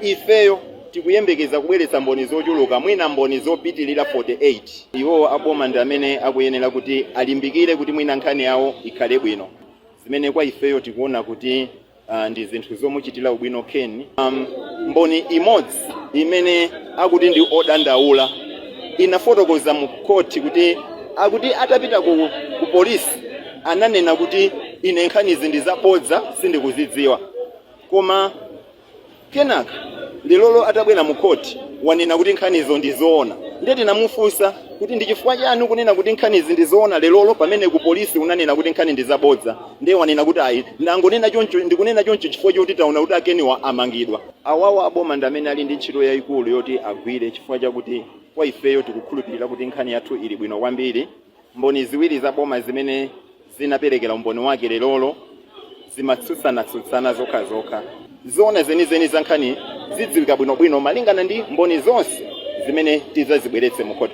Ifeyo tikuyembekeza kubweretsa mboni zochuluka mwina mboni zopitilira 48. Iwo aboma ndi amene akuyenera kuti alimbikire kuti mwina nkhani yawo ikhale bwino. Zimene kwa ifeyo tikuona kuti ndi zinthu zomuchitira ubwino Ken. Mboni imodzi imene akuti ndi odandaula inafotokoza mu court kuti akuti atapita ku polisi ananena kuti ine nkhani izi ndi zabodza sindikuzidziwa. Koma kenaka lero atabwera mu court wanena kuti nkhani izo ndizoona. Ndeti namufunsa kuti ndi chifukwa chanu kunena kuti nkhani izi ndizoona lero pamene ku polisi unanena kuti nkhani ndi zabodza. Ndiye wanena kuti ayi nangonena choncho ndikunena choncho chifukwa choti taona kuti Akeniwa amangidwa. Awawa aboma ndi amene ali ndi ntchito yayikulu yoti agwire chifukwa chakuti kwa ifeyo tikukhulupirira kuti nkhani yathu ili bwino kwambiri. Mboni ziwiri za boma zimene zinaperekera umboni wake lero zimatsutsana zokha. Zona zenizeni za nkhani zidziwika bwinobwino malingana ndi mboni zonse zimene tizazibweretse mu court.